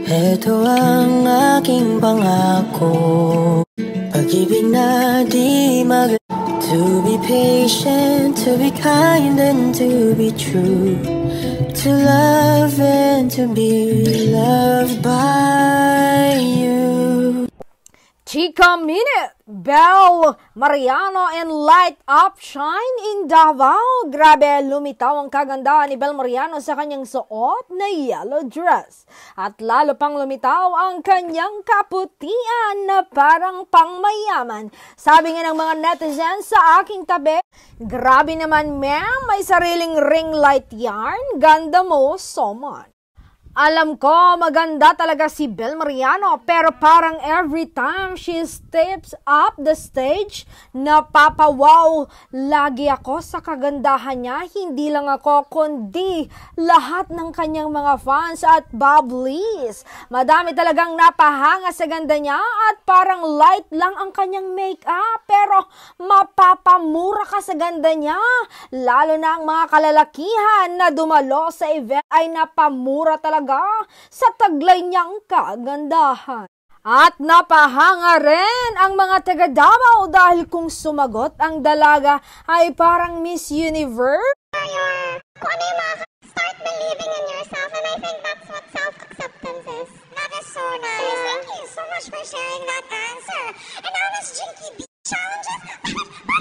Ito ang aking pangako, pag-ibig na di to be patient, to be kind and to be true, to love and to be loved by you. Chika Minute, Bel Mariano and Light Up Shine in Davao. Grabe, lumitaw ang kagandahan ni Bel Mariano sa kanyang suot na yellow dress. At lalo pang lumitaw ang kanyang kaputian na parang pangmayaman. Sabi nga ng mga netizens sa aking tabi, grabe naman ma'am, may sariling ring light yarn. Ganda mo so much. Alam ko, maganda talaga si Bel Mariano, pero parang every time she steps up the stage, napapawaw. Lagi ako sa kagandahan niya, hindi lang ako, kundi lahat ng kanyang mga fans at bubblies. Madami talagang napahanga sa ganda niya at parang light lang ang kanyang make-up, pero mapapamura ka sa ganda niya. Lalo na ang mga kalalakihan na dumalo sa event ay napamura talaga sa taglay niyang kagandahan. At napahanga rin ang mga taga Davao dahil kung sumagot ang dalaga ay parang Miss Universe. Kung ano yung start believing in yourself, and I think that's what self-acceptance is. That is so nice. Thank you so much for sharing that answer. And now Miss Jinky B challenges.